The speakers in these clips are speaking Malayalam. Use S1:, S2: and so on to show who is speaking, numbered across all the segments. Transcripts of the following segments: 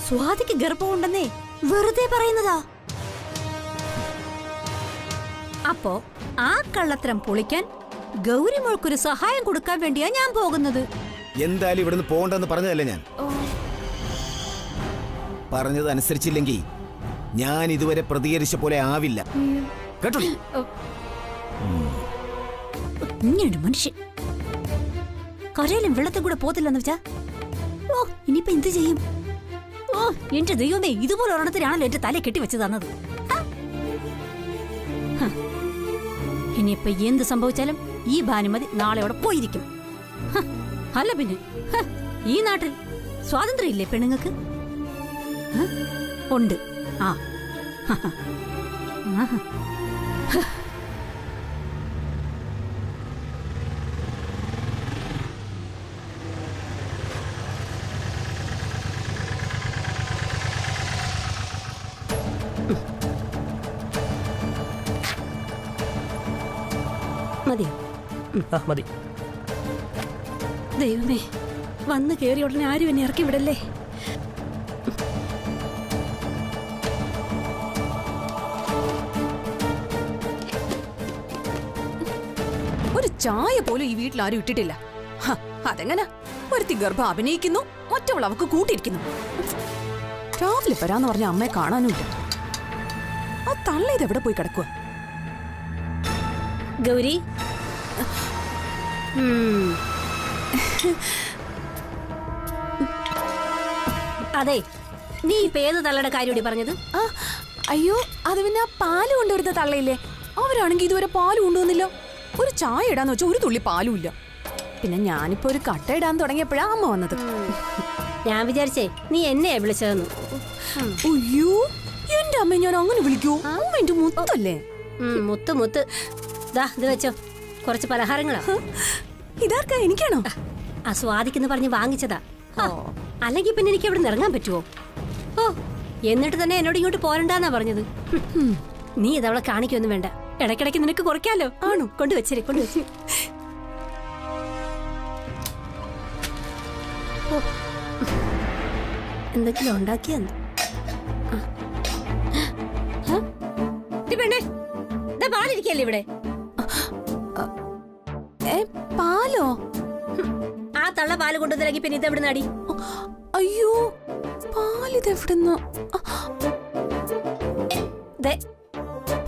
S1: സ്വാതിക്ക് ഗർഭമുണ്ടെന്നേ വെറുതെ പറയുന്നതാ. അപ്പോ ആ കള്ളത്തരം പൊളിക്കാൻ ഗൗരിമോൾക്കൊരു സഹായം കൊടുക്കാൻ വേണ്ടിയാ ഞാൻ പോകുന്നത്.
S2: എന്തായാലും ഇവിടുന്ന് പോകണ്ടെന്ന് പറഞ്ഞതല്ലേ ഞാൻ. പറഞ്ഞത് അനുസരിച്ചില്ലെങ്കിൽ ഞാൻ ഇതുവരെ പ്രതികരിച്ച പോലെ ആവില്ല കേട്ടോ.
S1: ഇങ്ങോട്ട് മനുഷ്യൻ കരയിലും വെള്ളത്തിൽ കൂടെ പോത്തില്ലെന്ന് വെച്ചാ. ഓ ഇനിയിപ്പോ എന്ത് ചെയ്യും? ഓ എന്റെ ദൈവമേ, ഇതുപോലെ ഒരെണ്ണത്തിനാണല്ലോ എന്റെ തല കെട്ടിവെച്ച് തന്നത്. ഇനിയിപ്പോ എന്ത് സംഭവിച്ചാലും ഈ ഭാനുമതി നാളെ അവിടെ പോയിരിക്കും. അല്ല പിന്നെ ഈ നാട്ടിൽ സ്വാതന്ത്ര്യം ഇല്ലേ പെണ്ണുങ്ങൾക്ക്? ഉണ്ട്. ആ മതിയോ?
S3: മതി.
S1: ദൈവമേ, വന്ന് കേറിയ ഉടനെ ആരും എന്നെ ഇറക്കി വിടല്ലേ.
S4: ഒരു ചായ പോലും ഈ വീട്ടിൽ ആരും ഇട്ടിട്ടില്ല. അതെങ്ങനെ ഒരുത്തി ഗർഭം അഭിനയിക്കുന്നു, ഒറ്റവൾ അവക്ക് കൂട്ടിയിരിക്കുന്നു. രാവിലെ വരാന്ന് പറഞ്ഞ അമ്മയെ കാണാനുണ്ട്. ആ തള്ള ഇതെവിടെ പോയി കിടക്കുക?
S1: ഗൗരി, അതെ, നീ ഇപ്പൊ ഏത് തള്ളയുടെ കാര്യം പറഞ്ഞത്?
S4: അയ്യോ, അത് പിന്നെ ആ പാല് കൊണ്ടുവരുന്ന തള്ളയില്ലേ, അവരാണെങ്കിൽ ഇതുവരെ പാല് കൊണ്ടുവന്നില്ല. ഒരു ചായ ഇടാന്ന് വെച്ചാൽ ഒരു തുള്ളി പാലും ഇല്ല. പിന്നെ ഞാനിപ്പോ ഒരു കട്ട ഇടാൻ തുടങ്ങിയപ്പോഴാ അമ്മ വന്നത്.
S1: ഞാൻ വിചാരിച്ചേ നീ എന്നെയാ വിളിച്ചതെന്ന്.
S4: അയ്യോ, എന്റെ അമ്മ ഞാൻ അങ്ങനെ വിളിക്കൂ? അമ്മ എന്റെ മുത്തല്ലേ?
S1: മുത്ത് മുത്ത്. ദാ ഇത് വെച്ചോ, കുറച്ച് പലഹാരങ്ങളാ.
S4: ഇതാർക്കാ? എനിക്കാണോ?
S1: ആ സ്വാദിക്കെന്ന് പറഞ്ഞ് വാങ്ങിച്ചതാ. അല്ലെങ്കിൽ പിന്നെ എനിക്ക് അവിടെ ഇറങ്ങാൻ പറ്റുമോ? ഓ, എന്നിട്ട് തന്നെ എന്നോട് ഇങ്ങോട്ട് പോരണ്ടാന്നാ പറഞ്ഞത്. നീ ഇതവളെ കാണിക്കൊന്നും വേണ്ട, ഇടയ്ക്കിടയ്ക്ക് നിനക്ക് കുറയ്ക്കാലോ. ആണോ? കൊണ്ടുവച്ചേ കൊണ്ടുവച്ചേ. എന്തെങ്കിലും ഉണ്ടാക്കിയെന്ന് പെണ്ണേ, പാലിരിക്കല്ലേ ഇവിടെ?
S4: പാലോ?
S1: ആ തള്ള പാല് കൊണ്ടുവന്നില്ലെങ്കിൽ പിന്നെ ഇതെവിടെ നടി?
S4: അയ്യോ, പാലിതെവിടുന്ന്?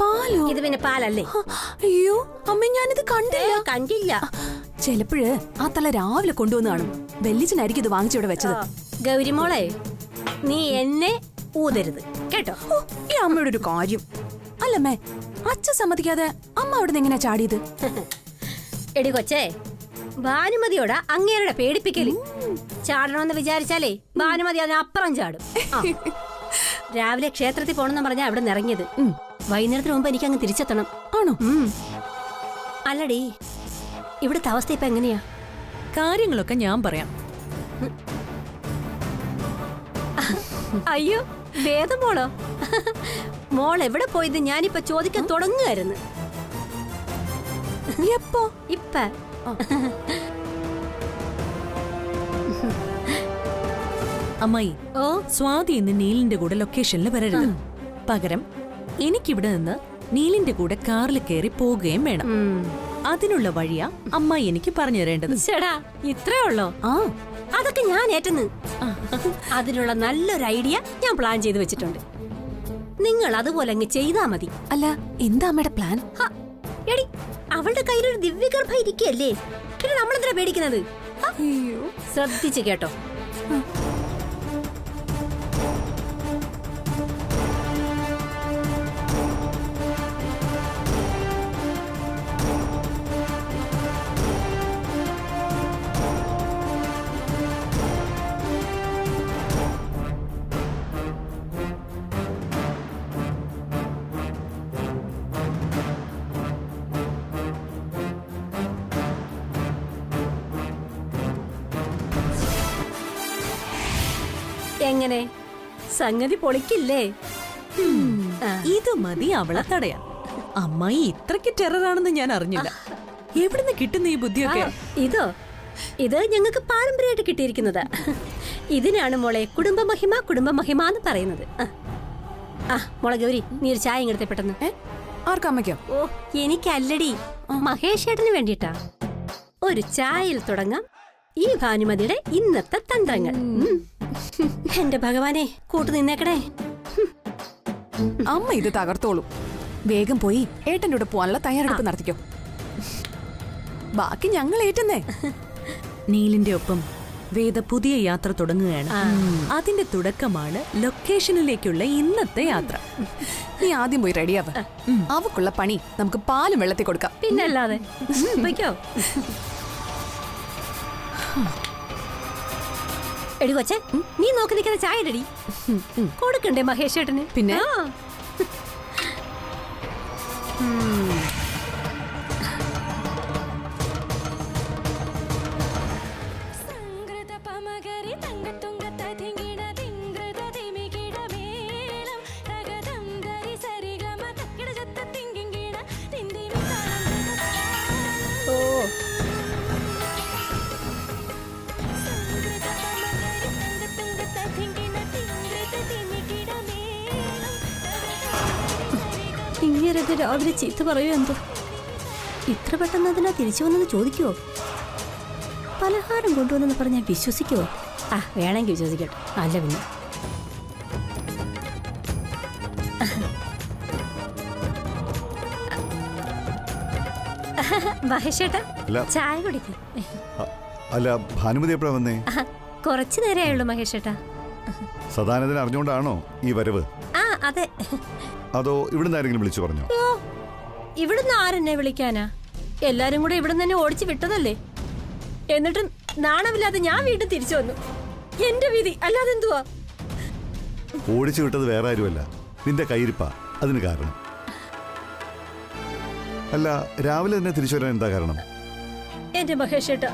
S4: പാലോ?
S1: ഇത് പിന്നെ പാലല്ലേ?
S4: അയ്യോ അമ്മ, ഞാനിത്
S1: കണ്ടില്ല.
S4: ചിലപ്പോഴ് ആ തള്ള രാവിലെ കൊണ്ടുവന്ന് കാണും. വെല്ലിച്ചനായിരിക്കും ഇത് വാങ്ങിച്ചിവിടെ വെച്ചത്.
S1: ഗൗരിമോളെ, നീ എന്നെ ഊതരുത് കേട്ടോ.
S4: ഈ അമ്മയുടെ ഒരു കാര്യം. അല്ലമ്മേ, അച്ഛൻ സമ്മതിക്കാതെ അമ്മ അവിടെ നിന്ന് എങ്ങനെയാ ചാടിയത്?
S1: എടി കൊച്ചേ, ഭാനുമതിയോടാ അങ്ങേരുടെ പേടിപ്പിക്കല്. ചാടണമെന്ന് വിചാരിച്ചാലേ ഭാനുമതി അതിനപ്പുറം ചാടും. രാവിലെ ക്ഷേത്രത്തിൽ പോണെന്ന് പറഞ്ഞാ അവിടെ നിറങ്ങിയത്. വൈകുന്നേരത്തിന് മുമ്പ് എനിക്ക് അങ്ങ് തിരിച്ചെത്തണം.
S4: ആണോ?
S1: അല്ലടി, ഇവിടുത്തെ അവസ്ഥ ഇപ്പൊ എങ്ങനെയാ?
S4: കാര്യങ്ങളൊക്കെ ഞാൻ പറയാം.
S1: അയ്യോ, വേദം മോളോ? മോൾ എവിടെ പോയത് ഞാനിപ്പോ ചോദിക്കാൻ തുടങ്ങുകയായിരുന്നു.
S4: എപ്പോ?
S1: ഇപ്പ.
S4: അമ്മായി,
S1: ഓ,
S4: സ്വാതി ഇന്ന് നീലിന്റെ കൂടെ ലൊക്കേഷനിൽ വരരുത്. പകരം എനിക്കിവിടെ നിന്ന് നീലിന്റെ കൂടെ കാറിൽ കയറി പോവുകയും വേണം. അതിനുള്ള വഴിയാ അമ്മായി എനിക്ക് പറഞ്ഞു തരേണ്ടത്.
S1: ചേടാ, ഇത്രേ ഉള്ളോ? അതൊക്കെ ഞാൻ ഏറ്റെന്ന്. അതിനുള്ള നല്ലൊരു ഐഡിയ ഞാൻ പ്ലാൻ ചെയ്ത് വെച്ചിട്ടുണ്ട്. നിങ്ങൾ അതുപോലെ അങ്ങ് ചെയ്താ മതി.
S4: അല്ല, എന്താ അമ്മയുടെ പ്ലാൻ?
S1: എടി, അവളുടെ കയ്യിലൊരു ദിവ്യഗർഭ ഇരിക്കല്ലേ, പിന്നെ നമ്മളെന്തിനാ പേടിക്കുന്നത്? ശ്രദ്ധിച്ചു കേട്ടോ. എങ്ങനെ, സംഗതി പൊളിക്കില്ലേ?
S4: ഇത് മതി അവളെ തടയാൻ. അമ്മായി ഇത്രയ്ക്ക് ടെററാണെന്ന് ഞാൻ അറിഞ്ഞില്ല. എവിടുന്ന് കിട്ടുന്ന ഈ ബുദ്ധിയൊക്കെ?
S1: ഇത് ഞങ്ങൾക്ക് പാരമ്പര്യമായിട്ട് കിട്ടിയിരിക്കുന്നതാ. ഇതിനാണ് മോളെ കുടുംബമഹിമ എന്ന് പറയുന്നത്. മോളെ ഗൗരി, നീ ഒരു ചായ ഇങ്ങടുത്തെ പെട്ടെന്ന്.
S4: ആർക്കമ്മയ്ക്കോ?
S1: ഓ, എനിക്കല്ലടി, മഹേഷ് ഏട്ടന് വേണ്ടിട്ടാ. ഒരു ചായയിൽ തുടങ്ങാം ഈ ഭാനുമതിയുടെ ഇന്നത്തെ തന്ത്രങ്ങൾ. എന്റെ ഭഗവാനെ, കൂട്ടു നിന്നേക്കണേ.
S4: അമ്മ ഇത് തകർത്തോളൂ. വേഗം പോയി ഏട്ടന്റെ കൂടെ പോവാനുള്ള തയ്യാറെടുപ്പ് നടത്തിക്കോ. ബാക്കി ഞങ്ങൾ ഏറ്റുന്നേ.
S3: നീലിന്റെ ഒപ്പം വേദ പുതിയ യാത്ര തുടങ്ങുകയാണ്. അതിന്റെ തുടക്കമാണ് ലൊക്കേഷനിലേക്കുള്ള ഇന്നത്തെ യാത്ര.
S4: നീ ആദ്യം പോയി റെഡിയാവ. അവക്കുള്ള പണി നമുക്ക് പാലും വെള്ളത്തിൽ കൊടുക്കാം.
S1: പിന്നല്ലാതെ. എടി കൊച്ചേ, നീ നോക്കി നിൽക്കുന്ന ചായ ഇടടി. കൊടുക്കണ്ടേ മഹേഷ് ഏട്ടന്?
S4: പിന്നെ
S1: ഇങ്ങനൊക്കെ രാവിലെ ചീത്ത പറയൂ എന്തോ. ഇത്ര പെട്ടെന്ന് അതിനാ തിരിച്ചു വന്നത് ചോദിക്കുവോ? പലഹാരം കൊണ്ടുവന്നെന്ന് പറഞ്ഞാൽ വിശ്വസിക്കുവോ? വേണമെങ്കിൽ വിശ്വസിക്കട്ടെ. അല്ല പിന്നെ മഹേഷേട്ടാ, ചായ കുടിക്കും.
S5: അല്ല, ഭാനുമതി എപ്പോഴാ വന്നേ?
S1: കുറച്ചു നേരമായുള്ളൂ മഹേഷേട്ടാ.
S5: സദാനന്ദൻ അറിഞ്ഞുകൊണ്ടാണോ ഈ വരവ്?
S1: അതെ.
S5: അതോ ഇവിടുന്ന് ആരെങ്കിലും വിളിച്ചു പറഞ്ഞോ?
S1: ഇവിടുന്ന് ആരെന്നെ വിളിക്കാനാ? എല്ലാരും കൂടെ ഇവിടുന്ന് തന്നെ ഓടിച്ചു വിട്ടതല്ലേ. എന്നിട്ടും നാണമില്ലാതെ ഞാൻ വീണ്ടും തിരിച്ചു വന്നു. എന്റെ വിധി, അല്ലാതെ എന്തുവാ?
S5: ഓടിച്ചു വിട്ടത് വേറെ ആരുമല്ല, നിന്റെ കയ്യിരിപ്പാ അതിന് കാരണം. അല്ല, രാവിലെ തന്നെ തിരിച്ചു വരാൻ എന്താ കാരണം?
S1: എന്റെ മഹേഷേട്ടാ,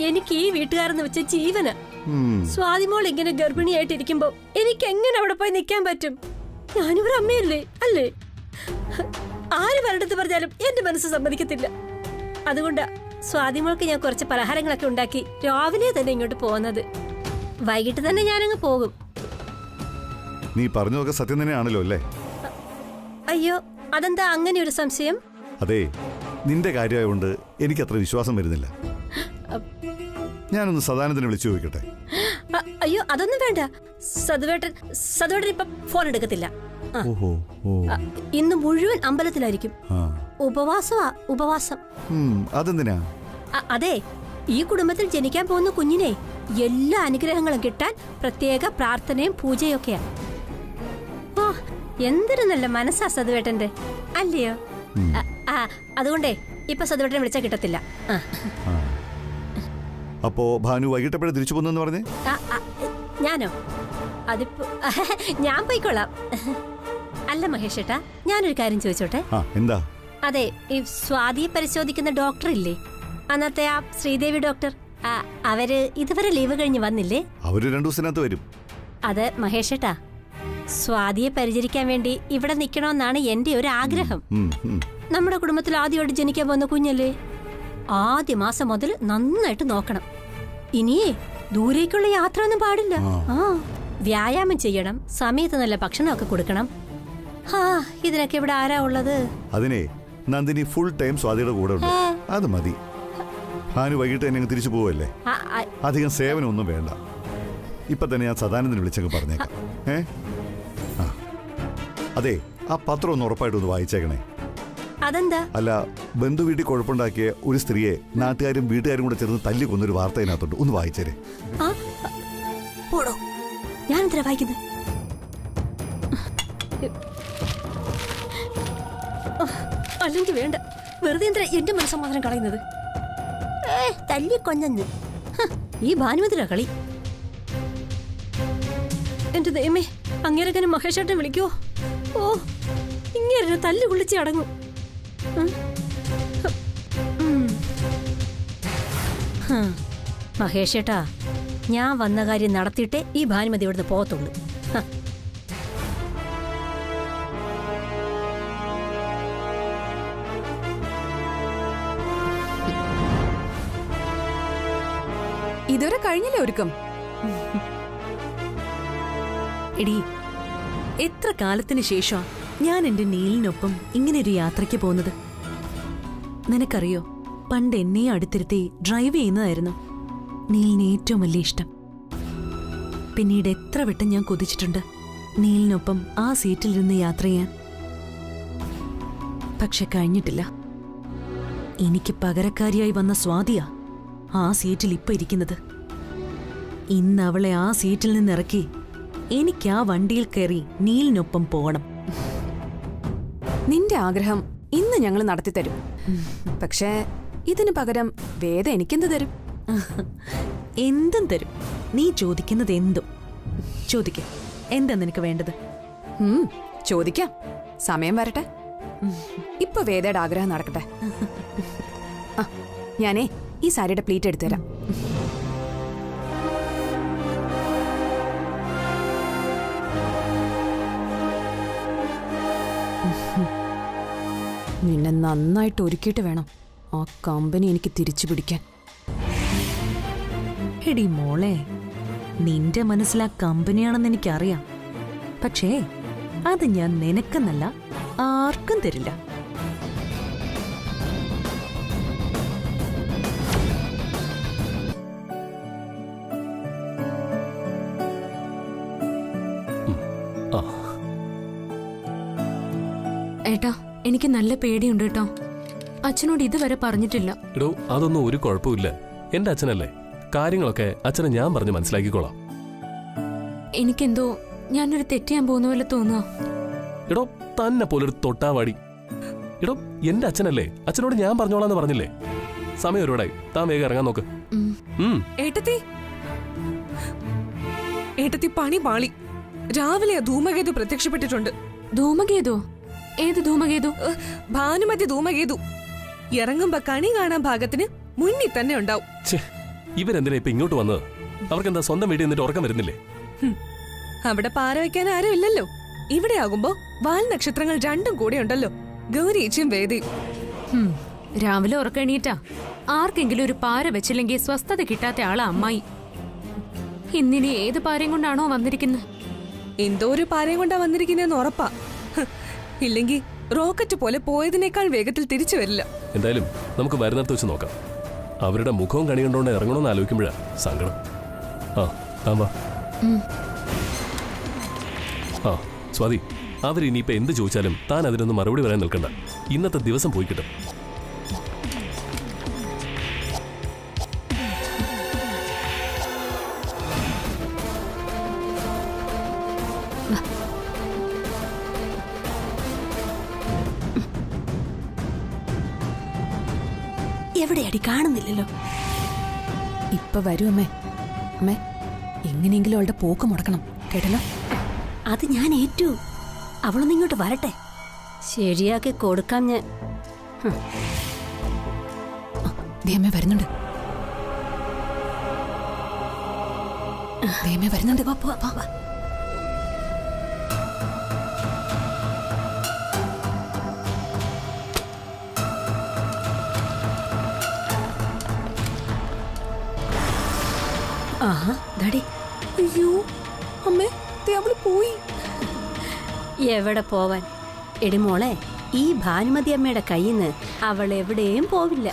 S1: എനിക്ക് ഈ വീട്ടുകാരെന്ന് വെച്ച ജീവന. സ്വാതിമോൾ ഇങ്ങനെ ഗർഭിണിയായിട്ടിരിക്കുമ്പോ എനിക്ക് എങ്ങനെ അവിടെ പോയി നിൽക്കാൻ പറ്റും? ഞാനൊരു അമ്മയല്ലേ, അല്ലേ? ആര് വരടുത്ത് പറഞ്ഞാലും എന്റെ മനസ്സ് സമ്മതിക്കത്തില്ല. അതുകൊണ്ടാ സ്വാതിമോൾക്ക് ഞാൻ കുറച്ച് പലഹാരങ്ങളൊക്കെ ഉണ്ടാക്കി രാവിലെ തന്നെ ഇങ്ങോട്ട് പോകുന്നത്. വൈകിട്ട് തന്നെ ഞാനങ്ങ് പോകും.
S5: നീ പറഞ്ഞതൊക്കെ സത്യം തന്നെയാണല്ലോ അല്ലേ?
S1: അയ്യോ, അതെന്താ അങ്ങനെ ഒരു സംശയം?
S5: അതെ, നിന്റെ കാര്യമായോണ്ട് എനിക്കത്ര വിശ്വാസം വരുന്നില്ല. ഞാനൊന്ന് സദാനന്ദനെ വിളിച്ചു ചോദിക്കട്ടെ?
S1: അയ്യോ, അതൊന്നും വേണ്ട. സതുവേട്ടൻ ഇപ്പൊ ഫോൺ എടുക്കത്തില്ല. ഇന്ന് മുഴുവൻ അമ്പലത്തിലായിരിക്കും. ഉപവാസം.
S5: അതെന്തിനാ?
S1: അതെ, ഈ കുടുംബത്തിൽ ജനിക്കാൻ പോകുന്ന കുഞ്ഞിനെ എല്ലാ അനുഗ്രഹങ്ങളും കിട്ടാൻ പ്രത്യേക പ്രാർത്ഥനയും പൂജയൊക്കെയാ. എന്തൊരു നല്ല മനസ്സാ സതുവേട്ടന്റെ, അല്ലയോ? അതുകൊണ്ടേ ഇപ്പൊ സതുവേട്ടനെ വിളിച്ചാൽ കിട്ടത്തില്ല.
S5: അപ്പോ ഭാനു വൈകിട്ടപ്പോഴേ തിരിച്ചു പോന്നു പറഞ്ഞേ?
S1: ഞാനോ? അതിപ്പോ ഞാൻ പോയിക്കൊള്ളാം. അല്ല മഹേഷേട്ടാ, ഞാനൊരു കാര്യം ചോദിച്ചോട്ടെ?
S5: എന്താ?
S1: അതെ, ഈ സ്വാതിയെ പരിശോധിക്കുന്ന ഡോക്ടർ ഇല്ലേ, അന്നത്തെ ആ ശ്രീദേവി ഡോക്ടർ, അവര് ഇതുവരെ ലീവ് കഴിഞ്ഞ് വന്നില്ലേ?
S5: അവര് 2 ദിവസത്തിനകത്ത് വരും.
S1: അത് മഹേഷേട്ടാ, സ്വാതിയെ പരിചരിക്കാൻ വേണ്ടി ഇവിടെ നിക്കണമെന്നാണ് എന്റെ ഒരു ആഗ്രഹം. നമ്മുടെ കുടുംബത്തിൽ ആദ്യമായിട്ട് ജനിക്കാൻ പോകുന്ന കുഞ്ഞല്ലേ, ആദ്യ മാസം മുതൽ നന്നായിട്ട് നോക്കണം. ഇനിയേ ദൂരേക്കുള്ള യാത്ര ഒന്നും പാടില്ല. വ്യായാമം ചെയ്യണം, സമയത്ത് നല്ല ഭക്ഷണമൊക്കെ കൊടുക്കണം. ഇതിനൊക്കെ ഇവിടെ ആരാ ഉള്ളത്?
S5: അതിനെ നന്ദിനി ഫുൾ ടൈം സ്വാതിയുടെ കൂടെ ഉണ്ട്. അത് മതി. ഭാനു വൈകിട്ട് തന്നെ തിരിച്ചു പോവല്ലേ, അധികം സേവനം ഒന്നും വേണ്ട. ഇപ്പൊ തന്നെ ഞാൻ സദാനന്ദനെ വിളിച്ചൊക്കെ പറഞ്ഞേക്കാം. അതെ, ആ പത്രം ഒന്ന് ഉറപ്പായിട്ടൊന്ന് വായിച്ചേക്കണേ.
S1: അതെന്താ?
S5: അല്ല, ബന്ധു വീട്ടിൽ കുഴപ്പമുണ്ടാക്കിയ ഒരു സ്ത്രീയെ നാട്ടുകാരും വീട്ടുകാരും കൂടെ ചേർന്ന് തല്ലി കൊന്നൊരു വാർത്ത അതിനകത്തുണ്ട്. ഒന്ന് വായിച്ചേരെ.
S1: ഞാൻ എന്തിനാ വായിക്കുന്നത്? അല്ലെങ്കിൽ വേണ്ട, വെറുതെ എന്തിനാ എന്റെ മനസ്സമാധാനം കളയുന്നത്? തല്ലിക്കൊന്നു ഈ ഭാനുമതിരാ കളി. എന്റെ ദൈവമേ, അങ്ങേരങ്ങനെ മഹേഷേട്ടനെ വിളിക്കുവോ? ഇങ്ങനെ തല്ലു കുളിച്ച് അടങ്ങും. മഹേഷേട്ടാ, ഞാൻ വന്ന കാര്യം നടത്തിയിട്ടേ ഈ ഭാനുമതി ഇവിടുന്ന് പോകത്തുള്ളൂ.
S4: ഇതുവരെ കഴിഞ്ഞില്ലേ ഒരുക്കം?
S3: എടി, എത്ര കാലത്തിന് ശേഷം ഞാൻ എന്റെ നീലിനൊപ്പം ഇങ്ങനൊരു യാത്രയ്ക്ക് പോകുന്നത്. നിനക്കറിയോ, പണ്ട് എന്നെ അടുത്തിരുത്തി ഡ്രൈവ് ചെയ്യുന്നതായിരുന്നു നീലിന് ഏറ്റവും വലിയ ഇഷ്ടം. പിന്നീട് എത്ര വട്ടം ഞാൻ കൊതിച്ചിട്ടുണ്ട് നീലിനൊപ്പം ആ സീറ്റിലിരുന്ന് യാത്ര ചെയ്യാൻ. പക്ഷെ കഴിഞ്ഞിട്ടില്ല. എനിക്ക് പകരക്കാരിയായി വന്ന സ്വാതിയാ ആ സീറ്റിൽ ഇപ്പൊ ഇരിക്കുന്നത്. ഇന്ന് അവളെ ആ സീറ്റിൽ നിന്നിറക്കി എനിക്ക് ആ വണ്ടിയിൽ കയറി നീലിനൊപ്പം പോകണം.
S4: നിന്റെ ആഗ്രഹം ഇന്ന് ഞങ്ങൾ നടത്തിത്തരും. പക്ഷേ ഇതിനു പകരം വേദ എനിക്കെന്ത് തരും?
S3: എന്തും തരും. നീ ചോദിക്കുന്നത് എന്തും ചോദിക്ക. എന്താ നിനക്ക് വേണ്ടത്?
S4: ചോദിക്കാം, സമയം വരട്ടെ. ഇപ്പൊ വേദയുടെ ആഗ്രഹം നടക്കട്ടെ. ഞാനേ ഈ സാരിയുടെ പ്ലീറ്റ് എടുത്തു തരാം. നിന്നെ നന്നായിട്ട് ഒരുക്കിയിട്ട് വേണം ആ കമ്പനി എനിക്ക് തിരിച്ചു പിടിക്കാൻ.
S3: എടി മോളെ, നിന്റെ മനസ്സിൽ ആ കമ്പനിയാണെന്ന് എനിക്കറിയാം. പക്ഷേ അത് ഞാൻ നിനക്കെന്നല്ല ആർക്കും തരില്ല.
S6: ഏട്ടാ, എനിക്ക് നല്ല പേടിയുണ്ട് കേട്ടോ. അച്ഛനോട് ഇതുവരെ പറഞ്ഞിട്ടില്ല.
S7: എടോ, അതൊന്നും ഒരു കുഴപ്പമില്ല. എന്റെ അച്ഛനല്ലേ, കാര്യങ്ങളൊക്കെ അച്ഛനെ ഞാൻ പറഞ്ഞ് മനസ്സിലാക്കിക്കോളാം.
S6: എനിക്കെന്തോ ഞാനൊരു തെറ്റ് ചെയ്യാൻ പോകുന്ന പോലെ തോന്നുക.
S7: എടോ, തന്നെ പോലൊരു തൊട്ടാവാടി. എടോ, എന്റെ അച്ഛനല്ലേ, അച്ഛനോട് ഞാൻ പറഞ്ഞോളാന്ന് പറഞ്ഞില്ലേ? സമയം ഒരുപാടായി, താൻ വേഗം ഇറങ്ങാൻ നോക്ക്.
S8: ഏട്ടത്തി പണി പാളി. രാവിലെ ധൂമകേതു പ്രത്യക്ഷപ്പെട്ടിട്ടുണ്ട്.
S6: ധൂമകേതു? ഏത് ധൂമകേതു?
S8: ഭാനുമതി ധൂമകേതു. ഇറങ്ങുമ്പോ കണി കാണാൻ ഭാഗത്തിന് മുന്നിൽ തന്നെ ഉണ്ടാവും.
S7: ഇവരെന്തിനാ ഇപ്പൊ ഇങ്ങോട്ട് വന്നത്? അവർക്കെന്താ സ്വന്തം വീട്ടിൽ നിന്നിട്ട് ഉറക്കം വരുന്നില്ലേ?
S8: അവിടെ പാര വയ്ക്കാൻ ആരും ഇല്ലല്ലോ. ഇവിടെ ആകുമ്പോ വാൽ നക്ഷത്രങ്ങൾ രണ്ടും കൂടെ ഉണ്ടല്ലോ, ഗൗരീച്ചും വേദയും.
S6: രാവിലെ ഉറക്കണീറ്റാ ആർക്കെങ്കിലും ഒരു പാര വെച്ചില്ലെങ്കിൽ സ്വസ്ഥത കിട്ടാത്ത ആളാ അമ്മായി. ഇന്നിനി ഏത് പാരയും കൊണ്ടാണോ വന്നിരിക്കുന്നത്?
S8: എന്തോ ഒരു പാരയും കൊണ്ടാ വന്നിരിക്കുന്നതെന്ന് ഉറപ്പാ. ഇല്ലെങ്കിൽ റോക്കറ്റ് പോലെ പോയതിനേക്കാൾ വേഗത്തിൽ തിരിച്ചു വരില്ല.
S7: എന്തായാലും നമുക്ക് വരുന്നിടത്ത് വെച്ച് നോക്കാം. അവരുടെ മുഖവും കണി കണ്ടോണ്ട് ഇറങ്ങണമെന്ന് ആലോചിക്കുമ്പോഴാ സങ്കടം. സ്വാതി, അവരിനിയിപ്പോ എന്ത് ചോദിച്ചാലും താൻ അതിനൊന്നും മറുപടി പറയാൻ നിൽക്കണ്ട. ഇന്നത്തെ ദിവസം പോയി കിട്ടും.
S1: എവിടെയടി? കാണുന്നില്ലല്ലോ.
S4: ഇപ്പൊ വരും അമ്മേ. അമ്മേ, എങ്ങനെയെങ്കിലും അവളുടെ പോക്ക് മുടക്കണം, കേട്ടല്ലോ?
S1: അത് ഞാൻ ഏറ്റു. അവളൊന്നും ഇങ്ങോട്ട് വരട്ടെ, ശരിയാക്കി കൊടുക്കാം ഞാൻ.
S4: ദേമേ വരുന്നുണ്ട്, ദേമേ വരുന്നുണ്ട്.
S1: ആഹാ, ദാടി.
S4: അയ്യോ അമ്മേ, അവള് പോയി.
S1: എവിടെ പോവാൻ? എടി മോളെ, ഈ ഭാനുമതി അമ്മയുടെ കയ്യിൽ നിന്ന് അവൾ എവിടെയും പോവില്ല.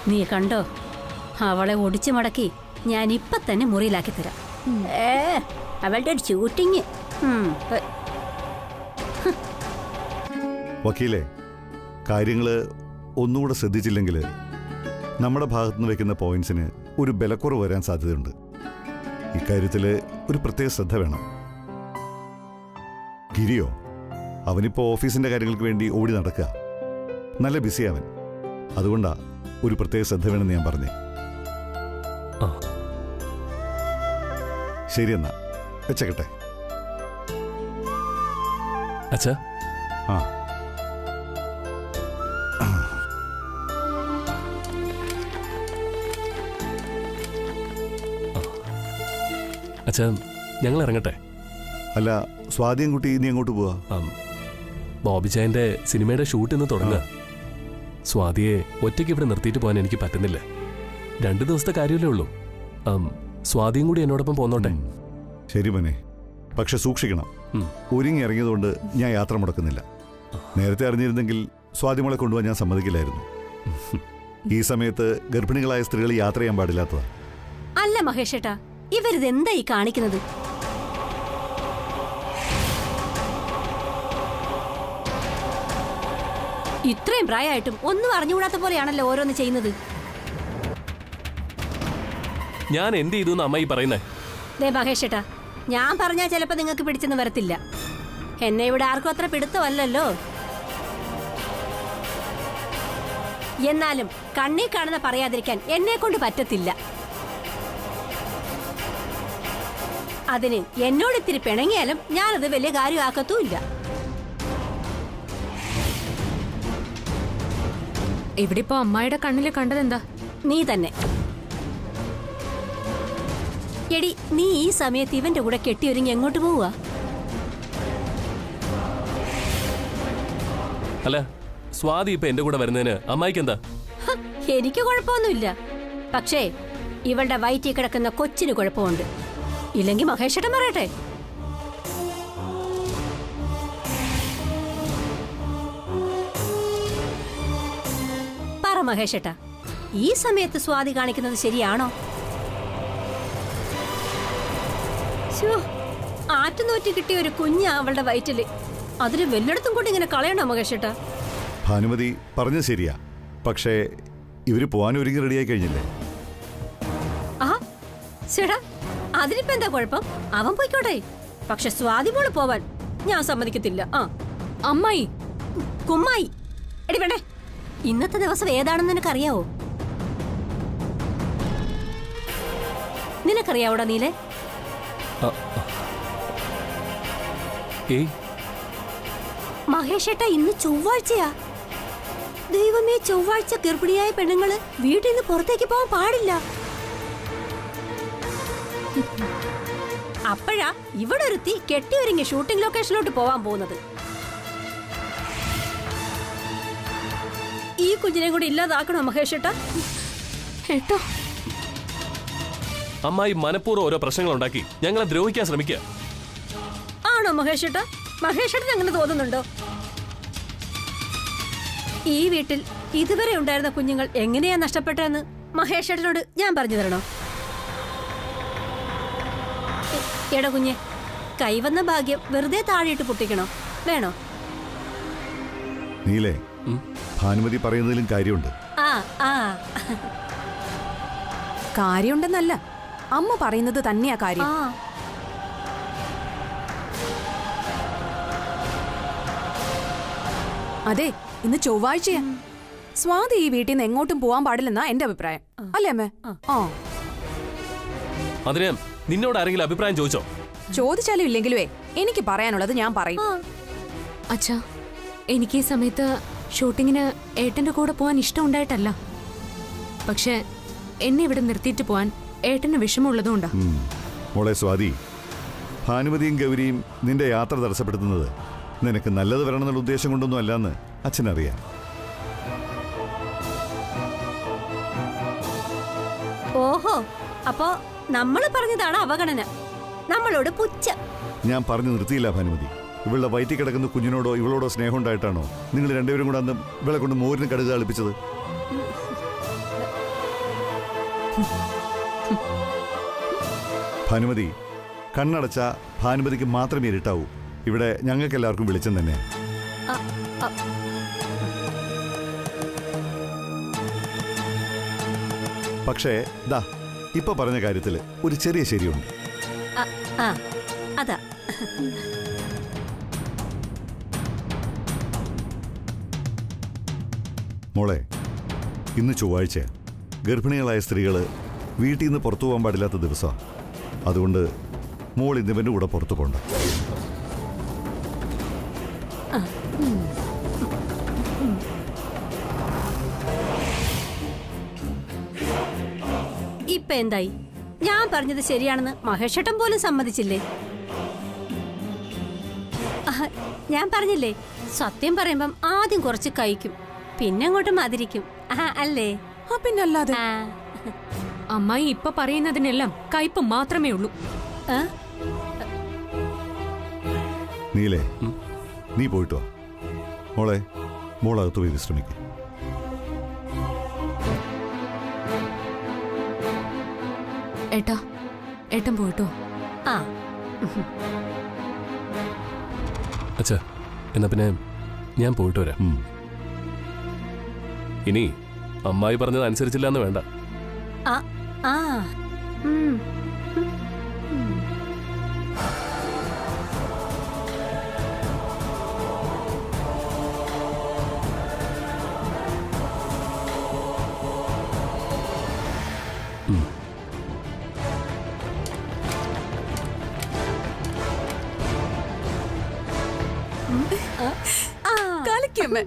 S1: നീ കണ്ടോ, അവളെ ഒടിച്ചു മടക്കി ഞാൻ ഇപ്പൊ തന്നെ മുറിയിലാക്കി തരാം. അവളുടെ ഒരു ഷൂട്ടിങ്.
S5: വക്കീലേ, കാര്യങ്ങള് ഒന്നുകൂടെ ശ്രദ്ധിച്ചില്ലെങ്കിൽ നമ്മുടെ ഭാഗത്തുനിന്ന് വെക്കുന്ന പോയിന്റ്സിന് ഒരു ബലക്കുറവ് വരാൻ സാധ്യതയുണ്ട്. ഇക്കാര്യത്തില് ഒരു പ്രത്യേക ശ്രദ്ധ വേണം. ഗിരിയോ, അവനിപ്പോ ഓഫീസിന്റെ കാര്യങ്ങൾക്ക് വേണ്ടി ഓടി നടക്കുക. നല്ല ബിസി അവൻ. അതുകൊണ്ടാ ഒരു പ്രത്യേക ശ്രദ്ധ വേണമെന്ന് ഞാൻ പറഞ്ഞേ. ശരിയെന്നാ വെച്ചേക്കട്ടെ.
S7: അച്ഛാ, അച്ഛാ, ഞങ്ങൾ ഇറങ്ങട്ടെ.
S5: അല്ല, സ്വാതിയും കുട്ടി നീ അങ്ങോട്ട് പോവാ?
S7: ബോബിച്ചായന്റെ സിനിമയുടെ ഷൂട്ട് ഇന്ന് തുടങ്ങുക. സ്വാതിയെ ഒറ്റയ്ക്ക് ഇവിടെ നിർത്തിയിട്ട് പോകാൻ എനിക്ക് പറ്റുന്നില്ല. 2 ദിവസത്തെ കാര്യമല്ലേ ഉള്ളൂ. സ്വാതിയും കൂടി എന്നോടൊപ്പം പോന്നോട്ടെ.
S5: ശരി മോനെ, പക്ഷെ സൂക്ഷിക്കണം. ഒരുങ്ങി ഇറങ്ങിയതുകൊണ്ട് ഞാൻ യാത്ര മുടക്കുന്നില്ല. നേരത്തെ അറിഞ്ഞിരുന്നെങ്കിൽ സ്വാതിമോളെ കൊണ്ടുപോകാൻ ഞാൻ സമ്മതിക്കില്ലായിരുന്നു. ഈ സമയത്ത് ഗർഭിണികളായ സ്ത്രീകൾ യാത്ര ചെയ്യാൻ പാടില്ലാത്തതാ.
S1: അല്ല മഹേഷേട്ടാ, ഇവരിതെന്താ ഈ കാണിക്കുന്നത്? ഇത്രയും പ്രായമായിട്ടും ഒന്നും അറിഞ്ഞുകൂടാത്ത പോലെയാണല്ലോ ഓരോന്ന് ചെയ്യുന്നത്.
S7: ഞാൻ എന്ത് ചെയ്തു അമ്മായി പറയുന്നേ?
S1: ദേ മഹേഷേട്ടാ, ഞാൻ പറഞ്ഞാൽ ചിലപ്പോ നിങ്ങൾക്ക് പിടിച്ചെന്ന് വരത്തില്ല. എന്നെ ഇവിടെ ആർക്കും അത്ര പിടുത്തമല്ലല്ലോ. എന്നാലും കണ്ണീ കാണുന്ന പറയാതിരിക്കാൻ എന്നെ കൊണ്ട് പറ്റത്തില്ല. അതിന് എന്നോട് ഇത്തിരി പിണങ്ങിയാലും ഞാനത് വലിയ കാര്യമാക്കത്തുമില്ല.
S6: ഇവിടെ ഇപ്പോ അമ്മായിയുടെ കണ്ണില് കണ്ടതെന്താ?
S1: നീ തന്നെ. എടി, നീ ഈ സമയത്ത് ഇവന്റെ കൂടെ കെട്ടിയൊരുങ്ങി എങ്ങോട്ട് പോവുക?
S7: അല്ല, സ്വാതി ഇപ്പൊ എന്റെ കൂടെ വരുന്നതിന് അമ്മായിക്ക് എന്താ?
S1: എനിക്ക് കുഴപ്പമൊന്നുമില്ല. പക്ഷേ ഇവളുടെ വയറ്റിൽ കിടക്കുന്ന കൊച്ചിന് കുഴപ്പമുണ്ട്. ഇല്ലെങ്കിൽ മഹേഷേട്ടൻ പറയട്ടെ. പറ മഹേഷേട്ടാ, ഈ സമയത്ത് സ്വാതി കാണിക്കുന്നത് ശരിയാണോ? ആറ്റുനോറ്റി കിട്ടിയ ഒരു കുഞ്ഞാ അവളുടെ വയറ്റില്. അതിന് വെല്ലെടുത്തും കൊണ്ട് ഇങ്ങനെ കളയണോ മഹേഷേട്ടാ?
S5: ഭാനുമതി പറഞ്ഞത് ശരിയാ. പക്ഷേ ഇവര് പോവാൻ ഒരുങ്ങി റെഡിയായി കഴിഞ്ഞില്ലേ?
S1: ആ ചേട്ടാ, അതിനിപ്പോ എന്താ കുഴപ്പം? അവൻ പോയിക്കോട്ടെ. പക്ഷെ സ്വാതി മോള് പോവാൻ ഞാൻ സമ്മതിക്കത്തില്ല. ആ
S6: അമ്മായി,
S1: കുമ്മായി. എടി വേണ്ടേ, ഇന്നത്തെ ദിവസം ഏതാണെന്ന് നിനക്കറിയാവോ? നിനക്കറിയാവോടാ നീലെ? മഹേഷേട്ടാ, ഇന്ന് ചൊവ്വാഴ്ചയാ. ദൈവമേ, ചൊവ്വാഴ്ച ഗർഭിണിയായ പെണ്ണുങ്ങള് വീട്ടിൽ നിന്ന് പുറത്തേക്ക് പോകാൻ പാടില്ല. അപ്പോഴാ ഇവിടെ ഒരുത്തി കെട്ടിയൊരുങ്ങി ഷൂട്ടിംഗ് ലൊക്കേഷനിലോട്ട് പോവാൻ പോകുന്നത്. ഈ കുഞ്ഞിനെ കൂടി ഇല്ലാതാക്കണോ മഹേഷേട്ടാ?
S6: ഏട്ടോ,
S7: അമ്മായി മനഃപൂർവ്വം ഓരോ പ്രശ്നങ്ങൾ ഉണ്ടാക്കി ഞങ്ങളെ ദ്രോഹിക്കാൻ ശ്രമിക്കുക.
S1: ആണോ മഹേഷേട്ടാ? മഹേഷേട്ടൻ അങ്ങനെ തോന്നുന്നുണ്ടോ? ഈ വീട്ടിൽ ഇതുവരെ ഉണ്ടായിരുന്ന കുഞ്ഞുങ്ങൾ എങ്ങനെയാ നഷ്ടപ്പെട്ടതെന്ന് മഹേഷേട്ടനോട് ഞാൻ പറഞ്ഞു തരണോ? എടാ കുഞ്ഞെ, കൈവന്ന ഭാഗ്യം വെറുതെ താഴെയിട്ട് പൊട്ടിക്കണോ? വേണോ?
S5: നീലേ, ഭാനുമതി പറയുന്നതിലും കാര്യമുണ്ട്.
S1: ആ ആ
S4: കാര്യമുണ്ടെന്നല്ല, അമ്മ പറയുന്നത് തന്നെയാ കാര്യം. അതെ, ഇന്ന് ചൊവ്വാഴ്ചയാ. സ്വാതി ഈ വീട്ടിൽ നിന്ന് എങ്ങോട്ടും പോവാൻ പാടില്ലെന്നാ എന്റെ അഭിപ്രായം. അല്ലേ അമ്മേ?
S7: അതിന് നിന്നോട് ആരെങ്കിലും അഭിപ്രായം ചോദിച്ചോ?
S4: ചോദിച്ചാലും ഇല്ലെങ്കിലുവേ എനിക്ക് പറയാനുള്ളത് ഞാൻ പറയും.
S6: അച്ഛാ, എനിക്ക് ഈ സമയത്ത് ഷൂട്ടിങ്ങിന് ഏട്ടന്റെ കൂടെ പോവാൻ ഇഷ്ടം ഉണ്ടായിട്ടല്ല. പക്ഷെ എന്നെ ഇവിടെ നിർത്തിയിട്ട് പോവാൻ ഏട്ടന് വിഷമമുള്ളതുകൊണ്ടാ.
S5: മോളെ സ്വാതി, ഭാനുമതിയും ഗൗരിയും നിന്റെ യാത്ര തടസ്സപ്പെടുത്തുന്നത് നിനക്ക് നല്ലത് വരണമെന്നുള്ള ഉദ്ദേശം കൊണ്ടൊന്നും അല്ലാന്ന് അച്ഛനറിയാം.
S1: ഓഹോ, അപ്പോ നമ്മൾ പറഞ്ഞതാണ് അവഗണന, നമ്മളോട് പുച്ഛം.
S5: ഞാൻ പറഞ്ഞു നിർത്തിയില്ല ഭാനുമതി. ഇവളുടെ വയറ്റിൽ കിടക്കുന്ന കുഞ്ഞിനോടോ ഇവളോടോ സ്നേഹം ഉണ്ടായിട്ടാണോ നിങ്ങൾ രണ്ടുപേരും കൂടെ അന്ന് ഇവളെ കൊണ്ട് മോരിന് കടുക് കളിപ്പിച്ചത്? ഭാനുമതി, കണ്ണടച്ച ഭാനുമതിക്ക് മാത്രമേ ഇരുട്ടാവൂ. ഇവിടെ ഞങ്ങൾക്ക് എല്ലാവർക്കും വെളിച്ചം തന്നെ. പക്ഷേ ദാ ഇപ്പൊ പറഞ്ഞ കാര്യത്തിൽ ഒരു ചെറിയ ശരിയുണ്ട്.
S1: അതാ,
S5: മോളെ, ഇന്ന് ചൊവ്വാഴ്ച ഗർഭിണികളായ സ്ത്രീകൾ വീട്ടിൽ നിന്ന് പുറത്തു പോകാൻ പാടില്ലാത്ത ദിവസമാണ്. അതുകൊണ്ട് മോൾ ഇന്നിവൻ്റെ കൂടെ പുറത്തു പോകണ്ട.
S1: ഇപ്പൊ എന്തായി? ഞാൻ പറഞ്ഞത് ശരിയാണെന്ന് മഹേഷേട്ടൻ പോലും സമ്മതിച്ചില്ലേ? ഞാൻ പറഞ്ഞില്ലേ, സത്യം പറയുമ്പം ആദ്യം കുറച്ച് കഴിക്കും, പിന്നെ അങ്ങോട്ട് മതിരിക്കും. അല്ലേ?
S4: പിന്നല്ലാതെ.
S6: അമ്മായി ഇപ്പൊ പറയുന്നതിനെല്ലാം കയ്പ് മാത്രമേ ഉള്ളൂ.
S5: നീലേ നീ പോയിട്ട് വാ മോളെ മോളകത്ത് പോയി വിശ്രമിക്കും.
S6: ഏട്ടാ ഏട്ടൻ പോയിട്ടോ.
S1: ആ
S7: അച്ഛാ എന്നാ പിന്നെ ഞാൻ പോയിട്ട് വരാം. ഇനി അമ്മായി പറഞ്ഞത് അനുസരിച്ചില്ല എന്ന് വേണ്ട.
S1: ആ ആ ഉം.
S4: കളിക്കമ്മേ.